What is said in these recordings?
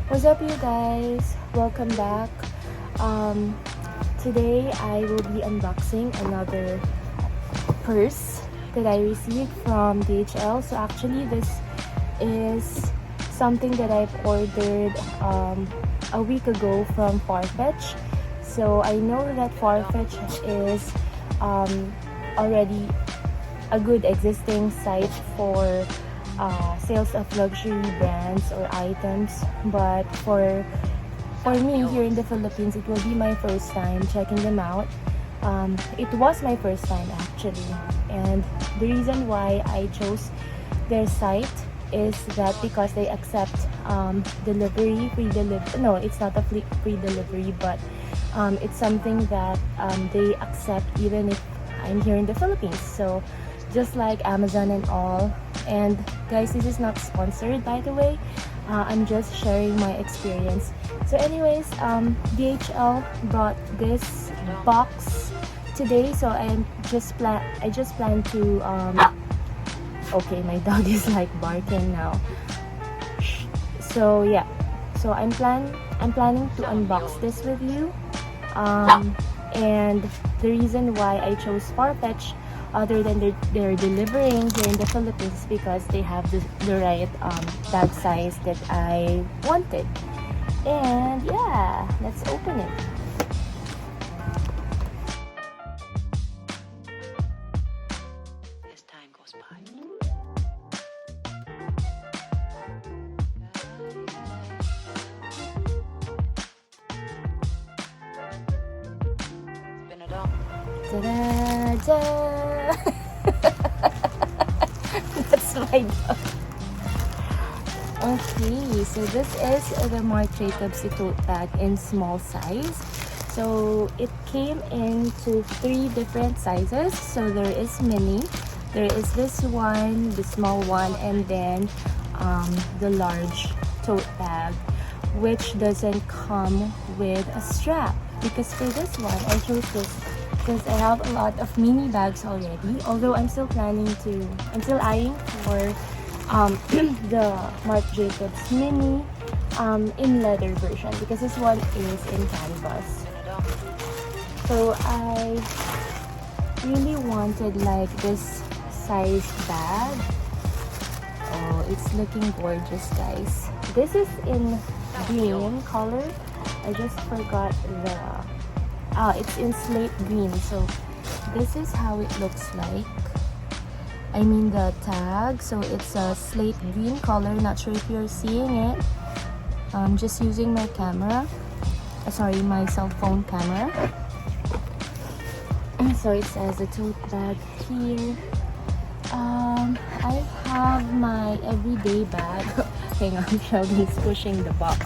What's up, you guys? Welcome back. Today I will be unboxing another purse that I received from DHL. So actually this is something that I've ordered a week ago from Farfetch. So I know that Farfetch is already a good existing site for sales of luxury brands or items, but for me here in the Philippines, it will be my first time checking them out. It was my first time actually, and the reason why I chose their site is that because they accept free delivery. No, it's not a free delivery, but it's something that they accept even if I'm here in the Philippines. So just like Amazon and all. And guys, this is not sponsored, by the way. I'm just sharing my experience. So anyways, DHL brought this box today, so I just plan to okay, my dog is like barking now. So yeah, so I'm planning to unbox this with you. And the reason why I chose Farfetch, other than they're delivering here in the Philippines, because they have the right bag size that I wanted. And yeah, let's open it. As time goes by. Ta-da! That's my dog. Okay, so this is the Marc Tote bag in small size. So it came into 3 different sizes. So there is mini, there is this one, the small one, and then the large tote bag, which doesn't come with a strap. Because for this one, I chose this because I have a lot of mini bags already. Although I'm still eyeing for the Marc Jacobs mini in leather version, because this one is in canvas. So I really wanted like this size bag. Oh, it's looking gorgeous, guys. This is in green color. I just forgot it's in slate green. So this is how it looks like. I mean the tag. So it's a slate green color. Not sure if you're seeing it. I'm just using my camera. Sorry, my cell phone camera. So it says a tote bag here. I have my everyday bag. Hang on, Sheldon's pushing the box.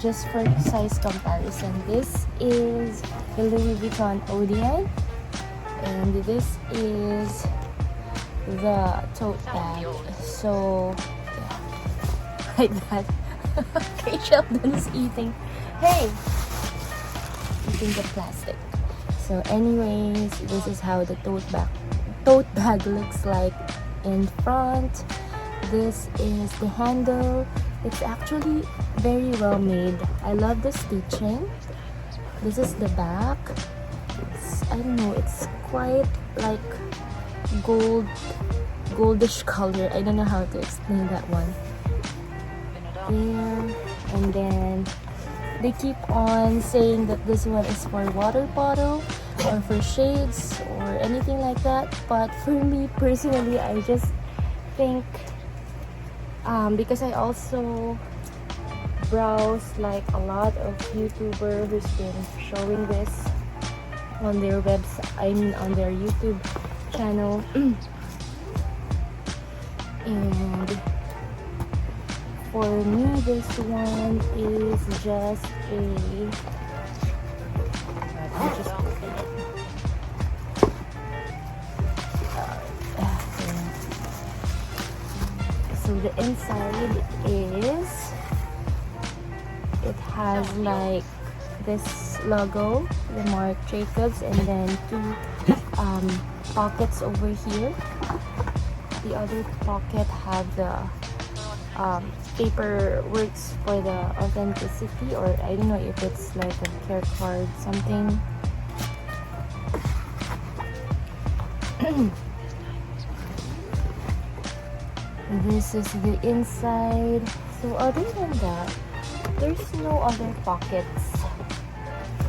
Just for size comparison, this is the Louis Vuitton Odeon, and this is the tote bag. So yeah, like that. Okay, Sheldon is eating. Hey, eating the plastic. So anyways, this is how the tote bag looks like in front. This is the handle. It's actually very well made. I love the stitching. This is the back. I don't know, it's quite like goldish color. I don't know how to explain that one. There, and then they keep on saying that this one is for water bottle or for shades or anything like that. But for me personally, I just think because I also browse like a lot of YouTubers who's been showing this on their website, on their YouTube channel. And for me, this one is just let me just open it. So the inside is, it has like this logo, the Marc Jacobs, and then 2 pockets over here. the other pocket have the paper works for the authenticity, or I don't know if it's like a care card something. This is the inside. So other than that, there's no other pockets.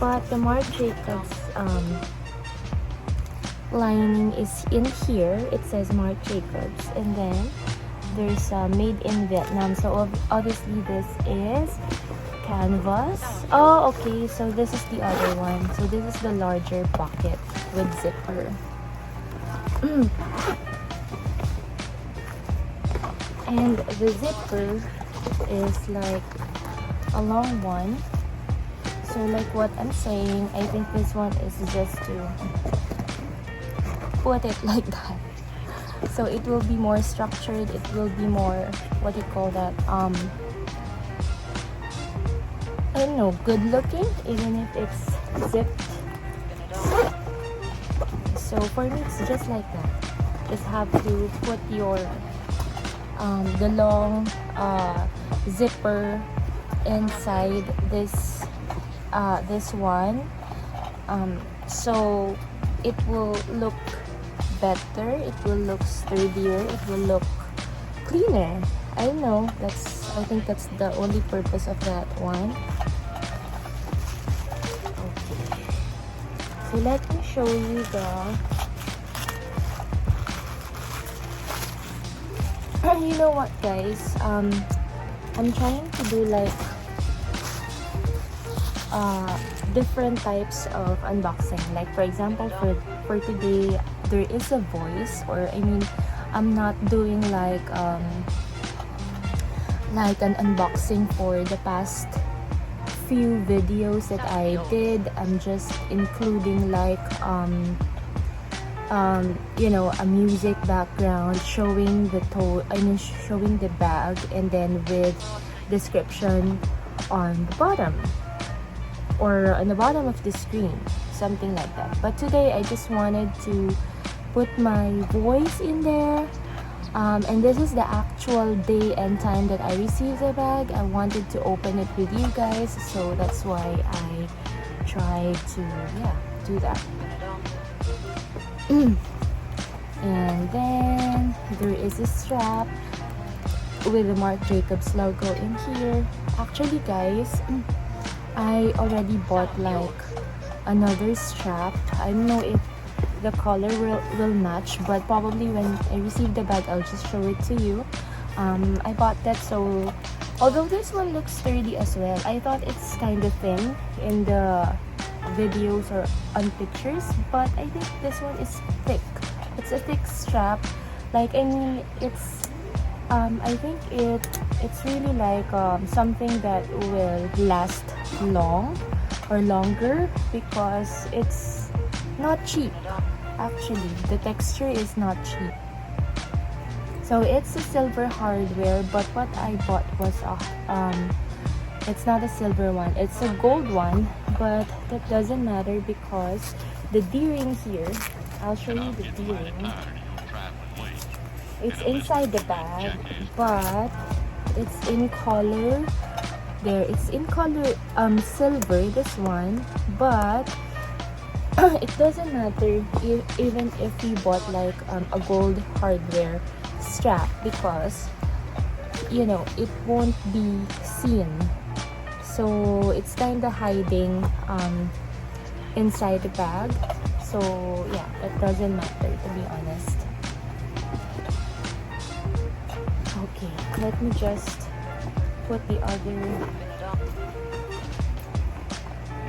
But the Marc Jacobs lining is in here. It says Marc Jacobs, and then there's made in Vietnam. So obviously this is canvas. Oh, okay. So this is the other one. So this is the larger pocket with zipper. And the zipper is like a long one. So like what I'm saying, I think this one is just to put it like that. So it will be more structured. It will be more, what do you call that? I don't know, good looking, even if it's zipped. So for me, it's just like that. Just have to put your the long zipper inside this one, so it will look better, it will look sturdier, it will look cleaner. I don't know, I think that's the only purpose of that one. Okay, so let me show you you know what, guys, I'm trying to do like different types of unboxing. Like for example, for today, there is a voice, or I mean, I'm not doing like an unboxing for the past few videos that I did. I'm just including like you know, a music background showing the tote, showing the bag, and then with description on the bottom, or on the bottom of the screen, something like that. But today I just wanted to put my voice in there, and this is the actual day and time that I received the bag. I wanted to open it with you guys, so that's why I tried to do that. And then there is a strap with the Marc Jacobs logo in here. Actually, guys, I already bought like another strap. I don't know if the color will match, but probably when I receive the bag, I'll just show it to you. I bought that, so although this one looks sturdy as well, I thought it's kind of thin in the videos or on pictures, but I think this one is thick. It's a thick strap. Like, I mean, it's I think it's really like something that will last long or longer, because it's not cheap. Actually, the texture is not cheap. So it's a silver hardware, but what I bought was it's not a silver one, it's a gold one, but that doesn't matter because the D-ring here, I'll show you the D-ring. It's inside the bag, but it's in color. There, it's in color silver, this one, but it doesn't matter even if you bought like a gold hardware strap, because you know it won't be seen. So it's kind of hiding inside the bag. So yeah, it doesn't matter, to be honest. Okay, let me just put the other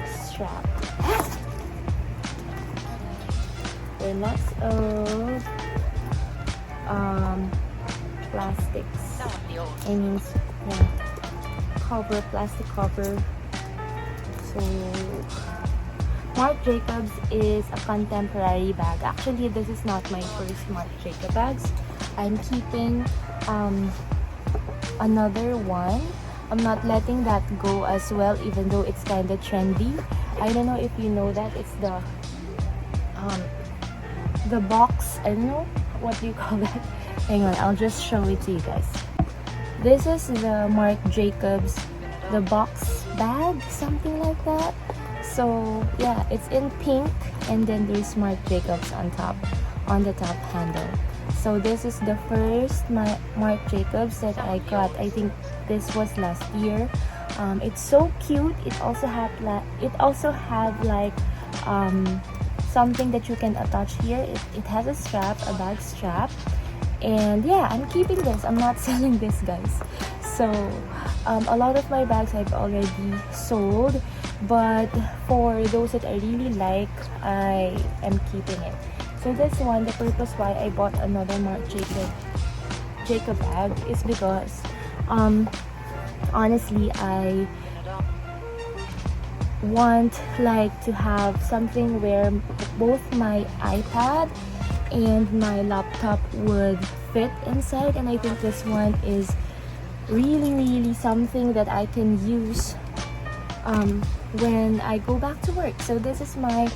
strap. There are lots of plastics. I mean, yeah, cover, plastic cover. So Marc Jacobs is a contemporary bag. Actually, this is not my first Marc Jacobs bags. I'm keeping another one. I'm not letting that go as well, even though it's kind of trendy. I don't know if you know that. It's the box, I don't know what do you call that? Hang on, I'll just show it to you guys. This is the Marc Jacobs, the box bag, something like that. So yeah, it's in pink, and then there's Marc Jacobs on top, on the top handle. So this is the first Marc Jacobs that I got. I think this was last year. It's so cute. It also had like something that you can attach here. It has a strap, a bag strap. And yeah, I'm keeping this. I'm not selling this, guys. So a lot of my bags I've already sold, but for those that I really like, I am keeping it. So this one, the purpose why I bought another Marc Jacob bag is because honestly, I want like to have something where both my iPad and my laptop would fit inside, and I think this one is really something that I can use when I go back to work. So this is my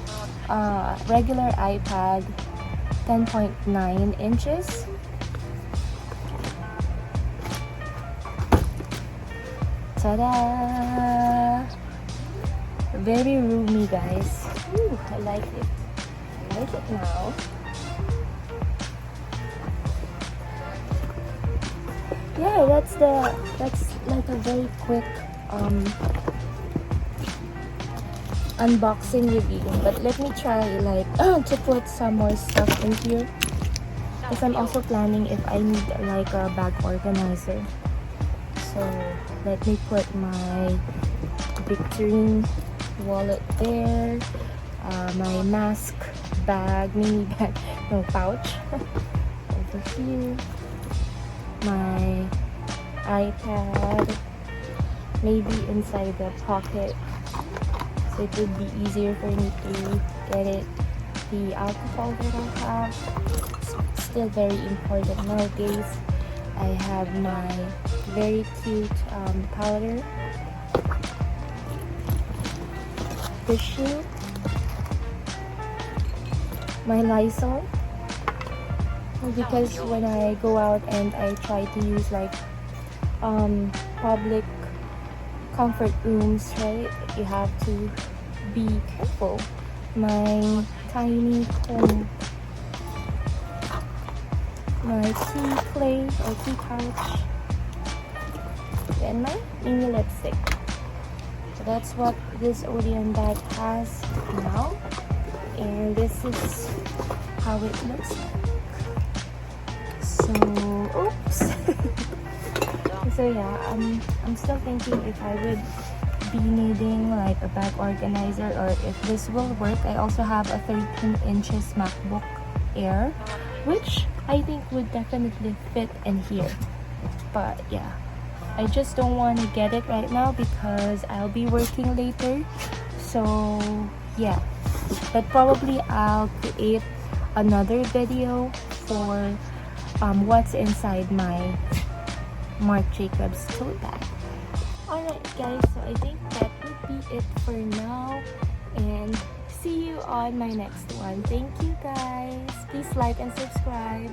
regular iPad, 10.9 inches. Ta-da! Very roomy, guys. Ooh, I like it. I like it now. Yeah, that's like a very quick unboxing review. But let me try like to put some more stuff in here, because I'm also planning if I need like a bag organizer. So let me put my Victorine wallet there, my mask bag, mini bag, no pouch over here, my iPad maybe inside the pocket so it would be easier for me to get it. The alcohol that I have, still very important nowadays. I have my very cute powder, tissue, my Lysol, because when I go out and I try to use like public comfort rooms, right, you have to be careful. My tiny comb, my tea clay or tea pouch, and my mini lipstick. So that's what this Odeon bag has now, and this is how it looks like. So oops. So yeah, I'm still thinking if I would be needing like a bag organizer or if this will work. I also have a 13 inches MacBook Air, which I think would definitely fit in here. But yeah, I just don't want to get it right now because I'll be working later. So yeah, but probably I'll create another video for what's inside my Marc Jacobs tote bag. Alright guys, so I think that would be it for now, and see you on my next one. Thank you guys. Please like and subscribe.